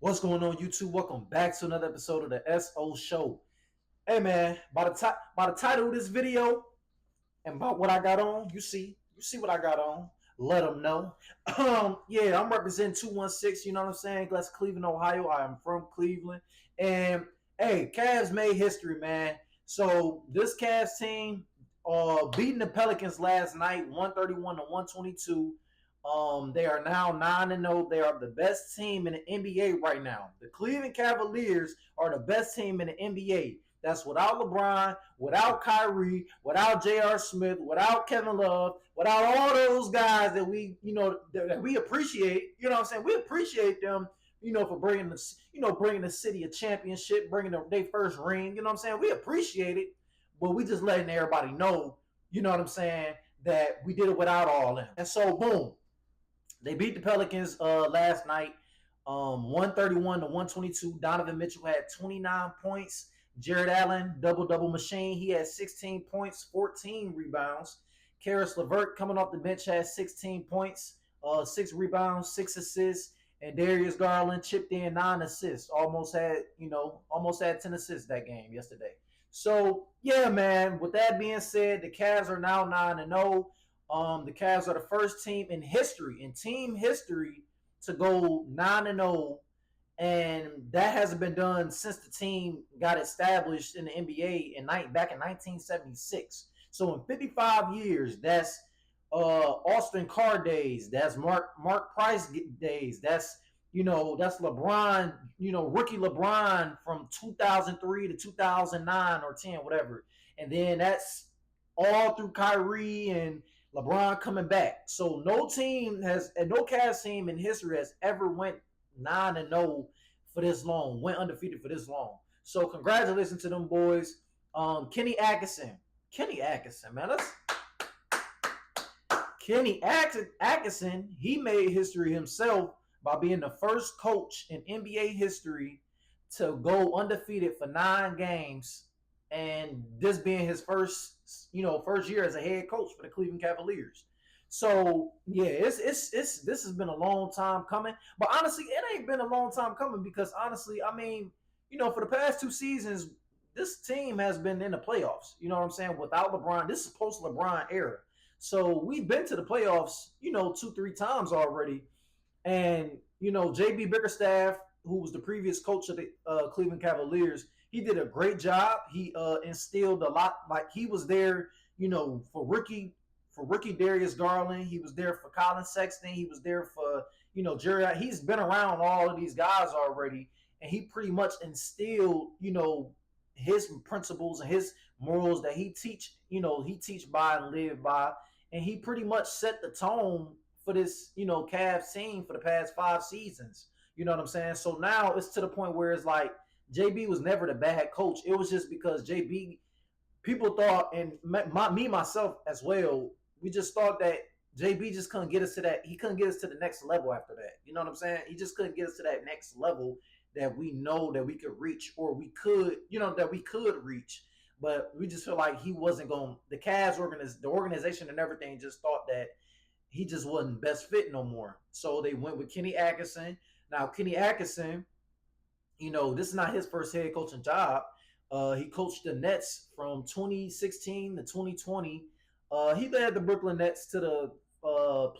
What's going on, YouTube? Welcome back to another episode of the SO Show. Hey man, by the title of this video and by what I got on, you see what I got on. Let them know. Yeah, I'm representing 216. You know what I'm saying? That's Cleveland, Ohio. I am from Cleveland, and hey, Cavs made history, man. So this Cavs team, beating the Pelicans last night, 131 to 122. They are now 9-0. They are the best team in the NBA right now. The Cleveland Cavaliers are the best team in the NBA. That's without LeBron, without Kyrie, without J.R. Smith, without Kevin Love, without all those guys that that we appreciate. You know what I'm saying? We appreciate them, for bringing the city a championship, bringing their first ring. You know what I'm saying? We appreciate it, but we just letting everybody know, you know what I'm saying, that we did it without all them. And so, boom, they beat the Pelicans last night, 131 to 122. Donovan Mitchell had 29 points. Jared Allen, double machine. He had 16 points, 14 rebounds. Karis LeVert coming off the bench had 16 points, 6 rebounds, 6 assists. And Darius Garland chipped in 9 assists. Almost had 10 assists that game yesterday. So yeah, man. With that being said, the Cavs are now 9-0. The Cavs are the first team in team history, to go 9-0, and that hasn't been done since the team got established in the NBA back in 1976. So in 55 years, that's Austin Carr days, that's Mark Price days, that's LeBron, rookie LeBron from 2003 to 2009 or 10, whatever, and then that's all through Kyrie and LeBron coming back. So no Cavs team in history has ever went 9-0 for this long, went undefeated for this long. So congratulations to them boys. Kenny Atkinson, man, Atkinson. He made history himself by being the first coach in NBA history to go undefeated for 9 games, and this being his first year as a head coach for the Cleveland Cavaliers. So yeah, it's this has been a long time coming, but honestly, it ain't been a long time coming because honestly, I mean, for the past 2 seasons, this team has been in the playoffs. You know what I'm saying? Without LeBron, this is post LeBron era. So we've been to the playoffs, 2-3 times already, and JB Bickerstaff, who was the previous coach of the Cleveland Cavaliers, he did a great job. He instilled a lot. Like he was there, for rookie Darius Garland. He was there for Colin Sexton. He was there for Jerry. He's been around all of these guys already, and he pretty much instilled his principles and his morals that he teach by and live by, and he pretty much set the tone for this Cavs team for the past 5 seasons. You know what I'm saying? So now it's to the point where it's like JB was never the bad coach. It was just because JB, people thought, and myself as well, we just thought that JB just couldn't get us to that. He couldn't get us to the next level after that. You know what I'm saying? He just couldn't get us to that next level that we know that we could reach, or that we could reach. But we just feel like he wasn't going. The Cavs the organization and everything just thought that he just wasn't best fit no more. So they went with Kenny Atkinson. Now Kenny Atkinson, this is not his first head coaching job. He coached the Nets from 2016 to 2020. He led the Brooklyn Nets to the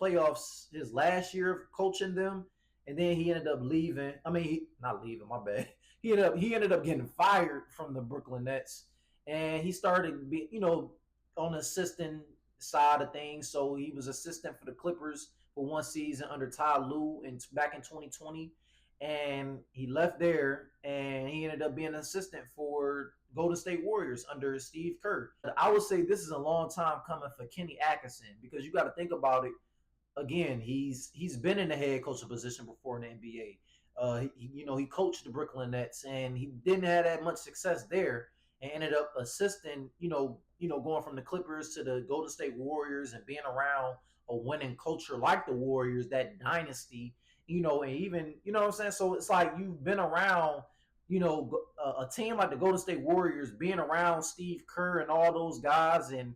playoffs his last year of coaching them, and then he ended up leaving. I mean, not leaving. My bad. He ended up getting fired from the Brooklyn Nets, and he started on the assistant side of things. So he was assistant for the Clippers for one season under Ty Lue back in 2020, and he left there and he ended up being an assistant for Golden State Warriors under Steve Kerr. I would say this is a long time coming for Kenny Atkinson, because you got to think about it. Again, he's been in the head coaching position before in the NBA. He coached the Brooklyn Nets and he didn't have that much success there, and ended up assisting, going from the Clippers to the Golden State Warriors and being around a winning culture like the Warriors, that dynasty, and even, what I'm saying? So it's like you've been around, a team like the Golden State Warriors, being around Steve Kerr and all those guys, and,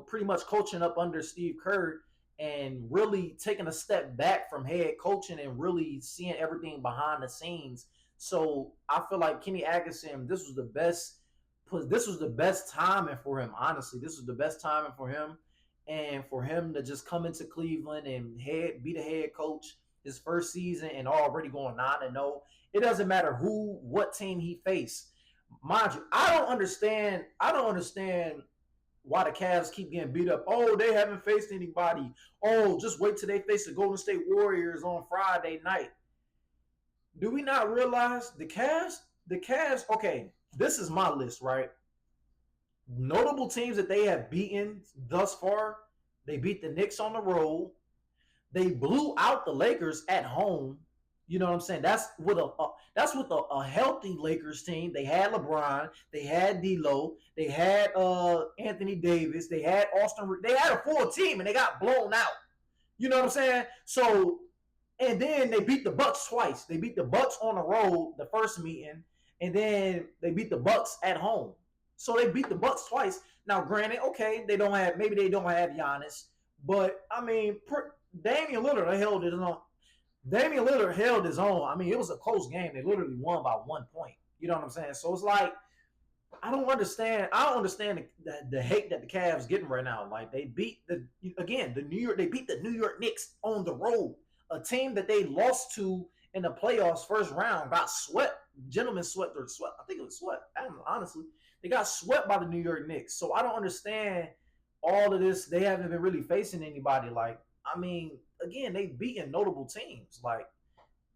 pretty much coaching up under Steve Kerr. and really taking a step back from head coaching and really seeing everything behind the scenes. So I feel like Kenny Atkinson, this was the best timing for him. Honestly, this was the best timing for him, and for him to just come into Cleveland and be the head coach his first season and already going 9-0. It doesn't matter what team he faced. Mind you, I don't understand. Why the Cavs keep getting beat up. Oh, they haven't faced anybody. Oh, just wait till they face the Golden State Warriors on Friday night. Do we not realize the Cavs? The Cavs. Okay, this is my list, right? Notable teams that they have beaten thus far. They beat the Knicks on the road. They blew out the Lakers at home. You know what I'm saying? That's with a healthy Lakers team. They had LeBron, they had D'Lo, they had Anthony Davis, they had Austin. They had a full team and they got blown out. You know what I'm saying? So, and then they beat the Bucks twice. They beat the Bucks on the road the first meeting, and then they beat the Bucks at home. So they beat the Bucks twice. Now, granted, okay, they don't have Giannis, but I mean, Damian Lillard held his own. Damian Lillard held his own. I mean, it was a close game. They literally won by 1 point. You know what I'm saying? So it's like I don't understand the hate that the Cavs getting right now. Like they beat the New York Knicks on the road, a team that they lost to in the playoffs first round, got swept. Gentlemen swept or swept. I think it was swept. Honestly, they got swept by the New York Knicks. So I don't understand all of this. They haven't been really facing anybody. Like, I mean, again, they've beaten notable teams. Like,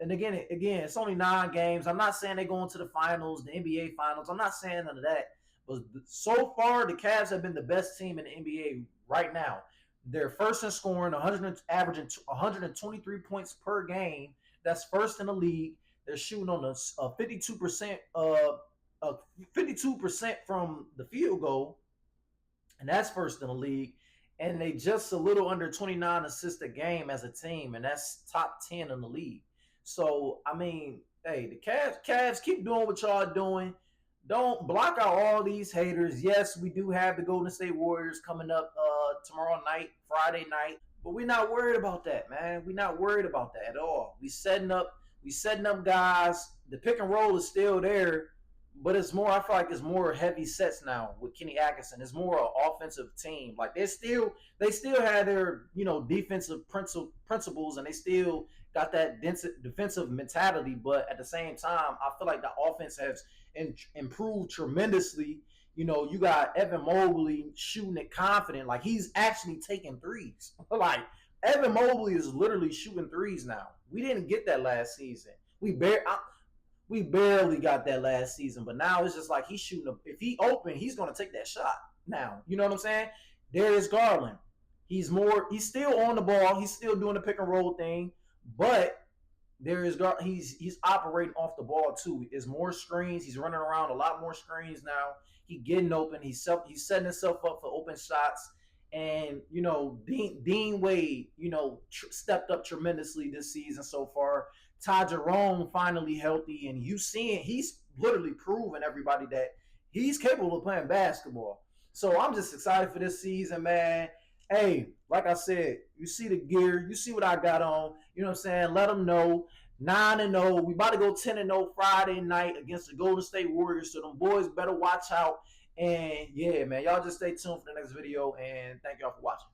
and again, it's only 9 games. I'm not saying they go into the finals, the NBA finals. I'm not saying none of that. But so far, the Cavs have been the best team in the NBA right now. They're first in scoring, averaging 123 points per game. That's first in the league. They're shooting on a 52% 52% from the field goal, and that's first in the league. And they just a little under 29 assists a game as a team, and that's top 10 in the league. So, I mean, hey, the Cavs keep doing what y'all doing. Don't block out all these haters. Yes, we do have the Golden State Warriors coming up tomorrow night, Friday night, but we're not worried about that, man. We're not worried about that at all. We setting up guys. The pick and roll is still there, but it's more. I feel like it's more heavy sets now with Kenny Atkinson. It's more an offensive team. Like they still have their defensive principles, and they still got that defensive mentality. But at the same time, I feel like the offense has improved tremendously. You got Evan Mobley shooting it confident, like he's actually taking threes. Like Evan Mobley is literally shooting threes now. We didn't get that last season. We barely got that last season, but now it's just like he's shooting. If he open, he's gonna take that shot. Now, you know what I'm saying? Darius Garland, he's still on the ball. He's still doing the pick and roll thing, but he's operating off the ball too. There's more screens. He's running around a lot more screens now. He's getting open. He's setting himself up for open shots. And Dean Wade, stepped up tremendously this season so far. Ty Jerome finally healthy, and he's literally proven everybody that he's capable of playing basketball. So I'm just excited for this season, man. Hey, like I said, you see the gear, you see what I got on. You know what I'm saying? Let them know. 9-0. We about to go 10-0 Friday night against the Golden State Warriors. So them boys better watch out. And yeah, man, y'all just stay tuned for the next video. And thank y'all for watching.